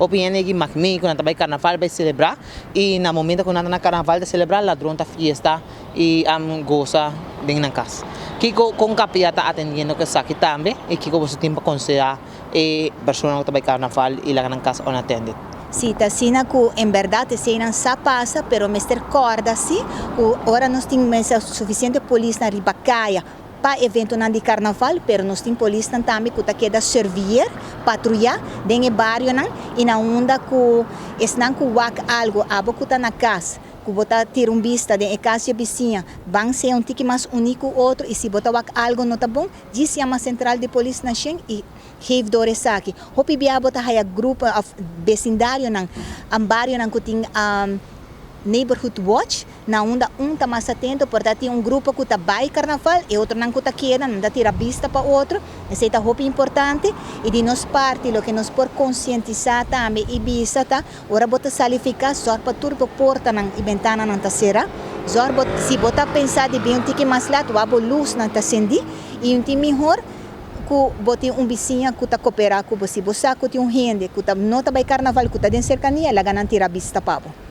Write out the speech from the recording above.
opinião que magmi quando também carnaval vai celebrar e na momento quando na carnaval de celebrar lá durante a fiesta e goza dentro da casa. Que com capia tá atendendo que aqui também e que você tem para considerar e pessoa que também carnaval e lá na casa on atende. Sì, tassina che in verità se non sa passa, però mi ricorda sì, che ora non stiamo sufficiente polizia na ribaccaia para evento di carnaval, però non stiamo polizia também que tá da servir, patrulhar dentro bairro nan e na onda que esnan que wak algo, abo que tá na casa. Que botar tira vista de casa vizinha, vão ser tique mais único outro e se botar algo não tá bom, diz a central de polícia na Xen e geef door essa aqui. Hopi bia botar aí grupo of vecindário nang bairro nang kuting neighborhood watch na onda tá mais atento porque tem grupo que tá vai carnaval e outro não tá queda, não dá tira vista para outro. Esse é hopi importante e de nos parte lo que nos por conscientizar também e vista tá ora bota salificar só para turbo porta nang e ventana nang tasera. Zor bot se botar pensar de bem tique mais lá tu abo luz nang tasendi e um time melhor que bote vizinho que tá cooperar com você, você que tem rende que tá não tá vai carnaval que tá dentro cercania, lá ganan tira vista pabo.